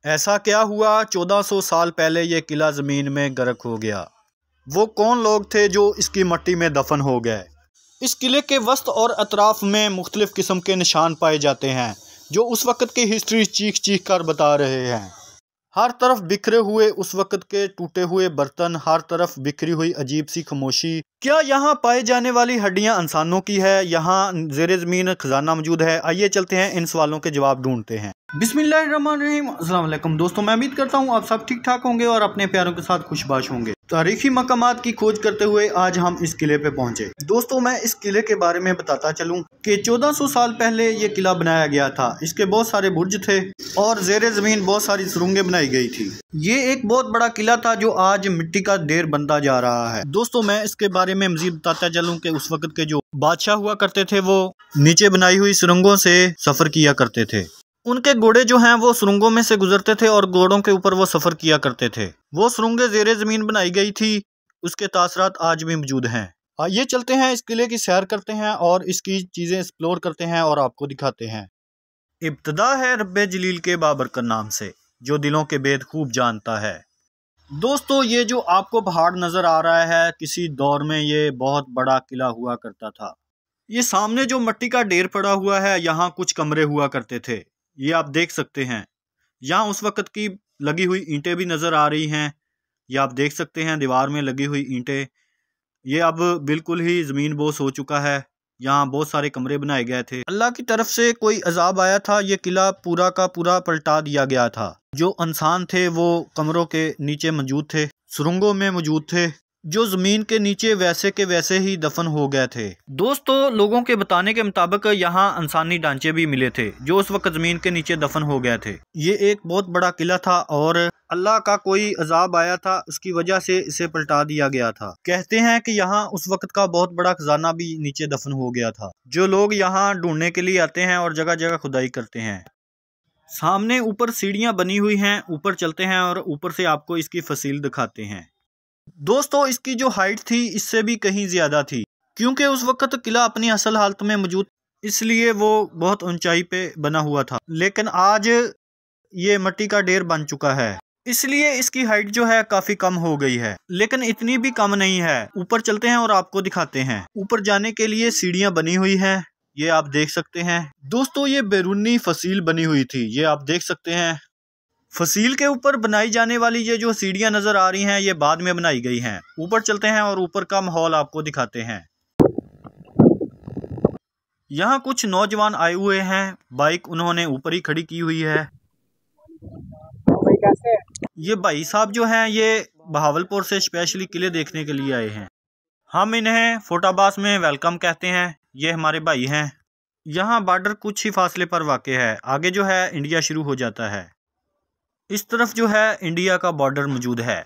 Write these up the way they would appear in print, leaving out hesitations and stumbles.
ऐसा क्या हुआ 1400 साल पहले ये किला ज़मीन में गर्क हो गया? वो कौन लोग थे जो इसकी मिट्टी में दफन हो गए? इस किले के वस्त और अतराफ़ में मुख्तलिफ़ किस्म के निशान पाए जाते हैं जो उस वक़्त की हिस्ट्री चीख चीख कर बता रहे हैं। हर तरफ बिखरे हुए उस वक़्त के टूटे हुए बर्तन, हर तरफ बिखरी हुई अजीब सी खामोशी। क्या यहाँ पाए जाने वाली हड्डियाँ इंसानों की है? यहाँ ज़ेरे ज़मीन खजाना मौजूद है? आइए चलते हैं, इन सवालों के जवाब ढूंढते हैं। बिस्मिल्लाहिर्रहमानिर्रहीम। अस्सलाम वालेकुम दोस्तों, मैं उम्मीद करता हूँ आप सब ठीक ठाक होंगे और अपने प्यारों के साथ खुशबाश होंगे। तारीखी मकामात की खोज करते हुए आज हम इस किले पे पहुंचे। दोस्तों, मैं इस किले के बारे में बताता चलूं कि 1400 साल पहले ये किला बनाया गया था। इसके बहुत सारे बुर्ज थे और ज़ेरे ज़मीन बहुत सारी सुरंगें बनाई गई थी। ये एक बहुत बड़ा किला था जो आज मिट्टी का ढेर बनता जा रहा है। दोस्तों, मैं इसके बारे में मज़ीद बताता चलूँ कि उस वक्त के जो बादशाह हुआ करते थे वो नीचे बनाई हुई सुरंगों से सफ़र किया करते थे। उनके घोड़े जो हैं वो सुरंगों में से गुजरते थे और घोड़ों के ऊपर वो सफ़र किया करते थे। वो सुरंगें ज़ेरे ज़मीन बनाई गई थी, उसके तासरात आज भी मौजूद हैं। आइए चलते हैं, इस किले की सैर करते हैं और इसकी चीज़ें एक्सप्लोर करते हैं और आपको दिखाते हैं। इब्तदा है रब्बे जलील के बाबरकत नाम से, जो दिलों के भेद खूब जानता है। दोस्तों, ये जो आपको पहाड़ नज़र आ रहा है, किसी दौर में ये बहुत बड़ा किला हुआ करता था। ये सामने जो मिट्टी का ढेर पड़ा हुआ है, यहाँ कुछ कमरे हुआ करते थे। ये आप देख सकते हैं। यहाँ उस वक़्त की लगी हुई ईंटें भी नज़र आ रही हैं। ये आप देख सकते हैं, दीवार में लगी हुई ईंटें। ये अब बिल्कुल ही ज़मीन बोस हो चुका है। यहाँ बहुत सारे कमरे बनाए गए थे। अल्लाह की तरफ से कोई अजाब आया था, ये किला पूरा का पूरा पलटा दिया गया था। जो इंसान थे वो कमरों के नीचे मौजूद थे, सुरंगों में मौजूद थे, जो ज़मीन के नीचे वैसे के वैसे ही दफन हो गए थे। दोस्तों, लोगों के बताने के मुताबिक यहाँ इंसानी ढांचे भी मिले थे जो उस वक्त ज़मीन के नीचे दफन हो गए थे। ये एक बहुत बड़ा किला था और अल्लाह का कोई अजाब आया था, उसकी वजह से इसे पलटा दिया गया था। कहते हैं कि यहाँ उस वक्त का बहुत बड़ा खजाना भी नीचे दफन हो गया था, जो लोग यहाँ ढूंढने के लिए आते हैं और जगह जगह खुदाई करते हैं। सामने ऊपर सीढ़ियाँ बनी हुई हैं, ऊपर चलते हैं और ऊपर से आपको इसकी फसील दिखाते हैं। दोस्तों, इसकी जो हाइट थी इससे भी कहीं ज़्यादा थी, क्योंकि उस वक्त किला अपनी असल हालत में मौजूद, इसलिए वो बहुत ऊंचाई पे बना हुआ था। लेकिन आज ये मिट्टी का ढेर बन चुका है, इसलिए इसकी हाइट जो है काफ़ी कम हो गई है, लेकिन इतनी भी कम नहीं है। ऊपर चलते हैं और आपको दिखाते हैं। ऊपर जाने के लिए सीढ़ियाँ बनी हुई हैं, ये आप देख सकते हैं। दोस्तों, ये बैरूनी फसील बनी हुई थी, ये आप देख सकते हैं। फसील के ऊपर बनाई जाने वाली ये जो सीढ़ियाँ नज़र आ रही हैं, ये बाद में बनाई गई हैं। ऊपर चलते हैं और ऊपर का माहौल आपको दिखाते हैं। यहाँ कुछ नौजवान आए हुए हैं, बाइक उन्होंने ऊपर ही खड़ी की हुई है। ये भाई साहब जो हैं ये बहावलपुर से स्पेशली किले देखने के लिए आए हैं। हम इन्हें फोटाबास में वेलकम कहते हैं। ये हमारे भाई हैं। यहाँ बॉर्डर कुछ ही फासले पर वाक़ है, आगे जो है इंडिया शुरू हो जाता है। इस तरफ जो है इंडिया का बॉर्डर मौजूद है।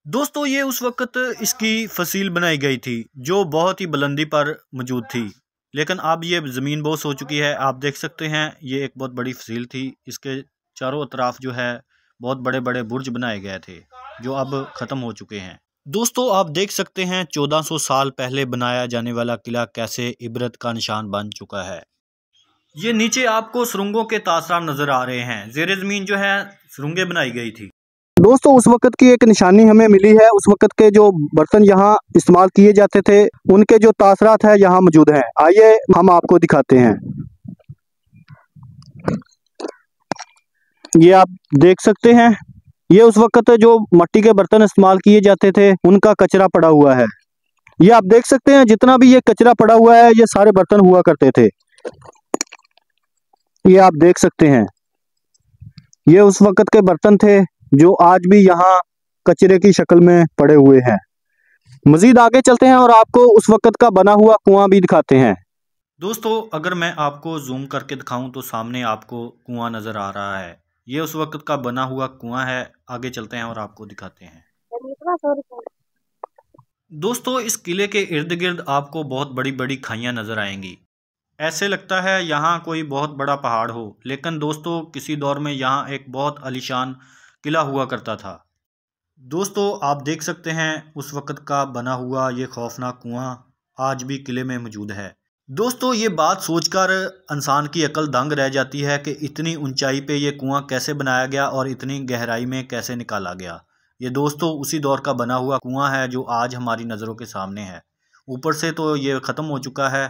दोस्तों, ये उस वक्त इसकी फसील बनाई गई थी जो बहुत ही बुलंदी पर मौजूद थी, लेकिन अब ये ज़मीन बोस हो चुकी है। आप देख सकते हैं, ये एक बहुत बड़ी फसील थी। इसके चारों अतराफ जो है बहुत बड़े बड़े बुर्ज बनाए गए थे जो अब ख़त्म हो चुके हैं। दोस्तों, आप देख सकते हैं 1400 साल पहले बनाया जाने वाला किला कैसे इबरत का निशान बन चुका है। ये नीचे आपको सुरंगों के तासरात नज़र आ रहे हैं। ज़ेरे ज़मीन जो है सुरंगें बनाई गई थी। दोस्तों, उस वक्त की एक निशानी हमें मिली है। उस वक्त के जो बर्तन यहाँ इस्तेमाल किए जाते थे उनके जो तासरात है यहाँ मौजूद हैं। आइए हम आपको दिखाते हैं। ये आप देख सकते हैं, ये उस वक्त जो मिट्टी के बर्तन इस्तेमाल किए जाते थे उनका कचरा पड़ा हुआ है। ये आप देख सकते हैं, जितना भी ये कचरा पड़ा हुआ है ये सारे बर्तन हुआ करते थे। ये आप देख सकते हैं, ये उस वक्त के बर्तन थे जो आज भी यहाँ कचरे की शक्ल में पड़े हुए हैं। मजीद आगे चलते हैं और आपको उस वक्त का बना हुआ कुआं भी दिखाते हैं। दोस्तों, अगर मैं आपको जूम करके दिखाऊं तो सामने आपको कुआं नज़र आ रहा है। ये उस वक्त का बना हुआ कुआं है। आगे चलते हैं और आपको दिखाते हैं। दोस्तों, इस किले के इर्द गिर्द आपको बहुत बड़ी बड़ी खाइयाँ नज़र आएंगी। ऐसे लगता है यहाँ कोई बहुत बड़ा पहाड़ हो, लेकिन दोस्तों किसी दौर में यहाँ एक बहुत आलीशान किला हुआ करता था। दोस्तों, आप देख सकते हैं उस वक़्त का बना हुआ ये खौफनाक कुआं आज भी किले में मौजूद है। दोस्तों ये बात सोचकर इंसान की अकल दंग रह जाती है कि इतनी ऊंचाई पे ये कुआं कैसे बनाया गया और इतनी गहराई में कैसे निकाला गया। ये दोस्तों उसी दौर का बना हुआ कुआं है जो आज हमारी नज़रों के सामने है। ऊपर से तो ये ख़त्म हो चुका है,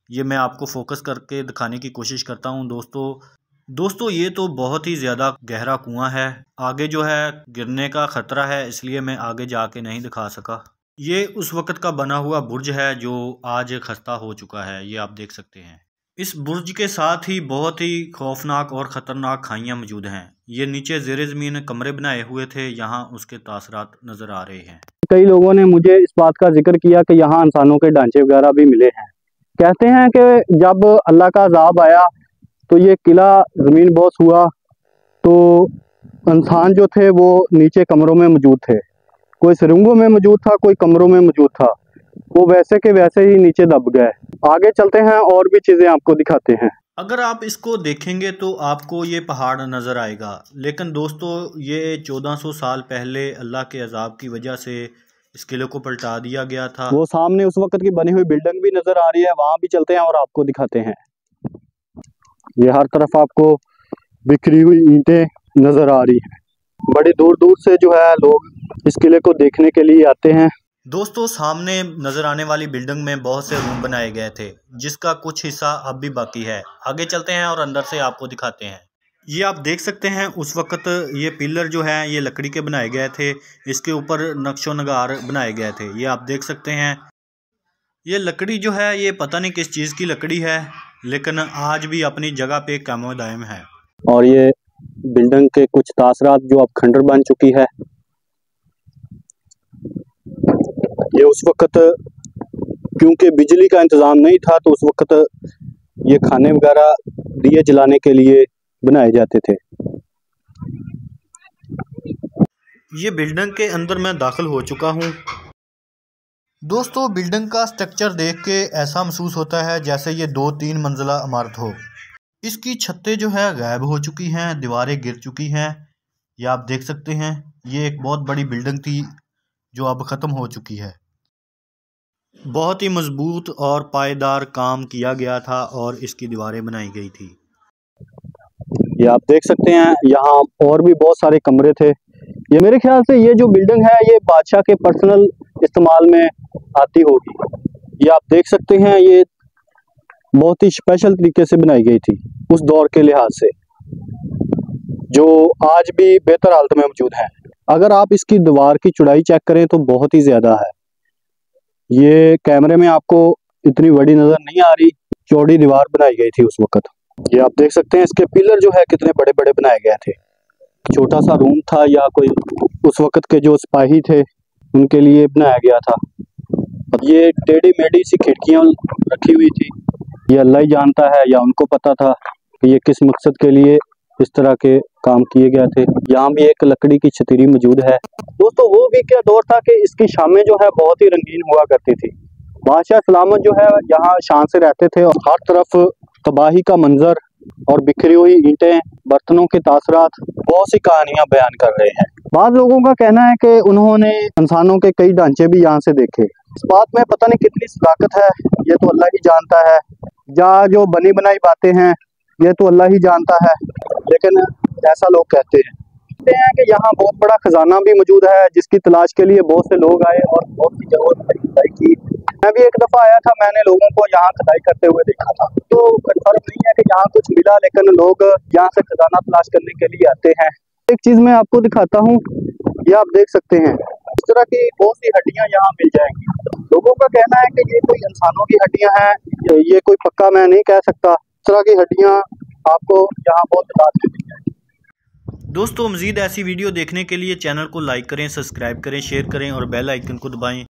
ये मैं आपको फोकस करके दिखाने की कोशिश करता हूँ। दोस्तों ये तो बहुत ही ज़्यादा गहरा कुआं है, आगे जो है गिरने का ख़तरा है, इसलिए मैं आगे जाके नहीं दिखा सका। ये उस वक़्त का बना हुआ बुर्ज है जो आज खस्ता हो चुका है, ये आप देख सकते हैं। इस बुर्ज के साथ ही बहुत ही खौफनाक और ख़तरनाक खाइयाँ मौजूद हैं। ये नीचे ज़ेरे ज़मीन कमरे बनाए हुए थे, यहाँ उसके तासरात नज़र आ रहे हैं। कई लोगों ने मुझे इस बात का जिक्र किया कि यहाँ इंसानों के ढांचे वगैरह भी मिले हैं। कहते हैं कि जब अल्लाह का अज़ाब आया तो ये किला ज़मीन बोस हुआ, तो इंसान जो थे वो नीचे कमरों में मौजूद थे, कोई सुरंगों में मौजूद था, कोई कमरों में मौजूद था, वो वैसे के वैसे ही नीचे दब गए। आगे चलते हैं और भी चीज़ें आपको दिखाते हैं। अगर आप इसको देखेंगे तो आपको ये पहाड़ नज़र आएगा, लेकिन दोस्तों ये 1400 साल पहले अल्लाह के अजाब की वजह से इस किले को पलटा दिया गया था। वो सामने उस वक्त की बनी हुई बिल्डिंग भी नज़र आ रही है, वहाँ भी चलते हैं और आपको दिखाते हैं। ये हर तरफ आपको बिखरी हुई ईंटें नज़र आ रही हैं। बड़ी दूर दूर से जो है लोग इस किले को देखने के लिए आते हैं। दोस्तों सामने नज़र आने वाली बिल्डिंग में बहुत से रूम बनाए गए थे, जिसका कुछ हिस्सा अब भी बाकी है। आगे चलते हैं और अंदर से आपको दिखाते हैं। ये आप देख सकते हैं उस वक़्त ये पिलर जो है ये लकड़ी के बनाए गए थे, इसके ऊपर नक्शो नगार बनाए गए थे। ये आप देख सकते हैं, ये लकड़ी जो है ये पता नहीं किस चीज़ की लकड़ी है, लेकिन आज भी अपनी जगह पे कायम दायम है। और ये बिल्डिंग के कुछ तासरात जो अब खंडर बन चुकी है। ये उस वक्त क्योंकि बिजली का इंतज़ाम नहीं था तो उस वक्त ये खाने वगैरह दिए जलाने के लिए बनाए जाते थे। ये बिल्डिंग के अंदर मैं दाखिल हो चुका हूँ। दोस्तों बिल्डिंग का स्ट्रक्चर देख के ऐसा महसूस होता है जैसे ये 2-3 मंजिला इमारत हो। इसकी छतें जो है गायब हो चुकी हैं, दीवारें गिर चुकी हैं। ये आप देख सकते हैं, ये एक बहुत बड़ी बिल्डिंग थी जो अब ख़त्म हो चुकी है। बहुत ही मजबूत और पायदार काम किया गया था और इसकी दीवारें बनाई गई थी। ये आप देख सकते हैं, यहाँ और भी बहुत सारे कमरे थे। ये मेरे ख्याल से ये जो बिल्डिंग है ये बादशाह के पर्सनल इस्तेमाल में आती होगी। ये आप देख सकते हैं, ये बहुत ही स्पेशल तरीके से बनाई गई थी उस दौर के लिहाज से, जो आज भी बेहतर हालत में मौजूद है। अगर आप इसकी दीवार की चौड़ाई चेक करें तो बहुत ही ज़्यादा है। ये कैमरे में आपको इतनी बड़ी नज़र नहीं आ रही, चौड़ी दीवार बनाई गई थी उस वक्त। ये आप देख सकते हैं, इसके पिलर जो है कितने बड़े बड़े बनाए गए थे। छोटा सा रूम था या कोई उस वक्त के जो सिपाही थे उनके लिए बनाया गया था। अब ये टेढ़ी मेढ़ी सी खिड़कियाँ रखी हुई थी, ये अल्लाह ही जानता है या उनको पता था कि ये किस मकसद के लिए इस तरह के काम किए गए थे। यहाँ भी एक लकड़ी की छतरी मौजूद है। दोस्तों वो भी क्या दौर था कि इसकी शामें जो है बहुत ही रंगीन हुआ करती थी। बादशाह सलामत जो है यहाँ शान से रहते थे और हर तरफ तबाही का मंजर और बिखरी हुई ईंटें, बर्तनों के तासरात, बहुत सी कहानियां बयान कर रहे हैं। बाद लोगों का कहना है कि उन्होंने इंसानों के कई ढांचे भी यहाँ से देखे। इस बात में पता नहीं कितनी सदाकत है, ये तो अल्लाह ही जानता है, या जो बनी बनाई बातें हैं ये तो अल्लाह ही जानता है, लेकिन ऐसा लोग कहते हैं कि यहाँ बहुत बड़ा खजाना भी मौजूद है जिसकी तलाश के लिए बहुत से लोग आए और बहुत सी जगह खुदाई की। मैं भी एक दफ़ा आया था, मैंने लोगों को यहाँ खुदाई करते हुए देखा था। तो कन्फर्म नहीं है कि यहाँ कुछ मिला, लेकिन लोग यहाँ से खजाना तलाश करने के लिए आते हैं। एक चीज़ मैं आपको दिखाता हूँ, ये आप देख सकते हैं, इस तरह की बहुत सी हड्डियाँ यहाँ मिल जाएंगी। लोगों का कहना है कि ये कोई इंसानों की हड्डियाँ हैं, ये कोई पक्का मैं नहीं कह सकता। इस तरह की हड्डियाँ आपको यहाँ बहुत तादाद में मिल जाएंगी। दोस्तों मज़ीद ऐसी वीडियो देखने के लिए चैनल को लाइक करें, सब्सक्राइब करें, शेयर करें और बेल आइकन को दबाएं।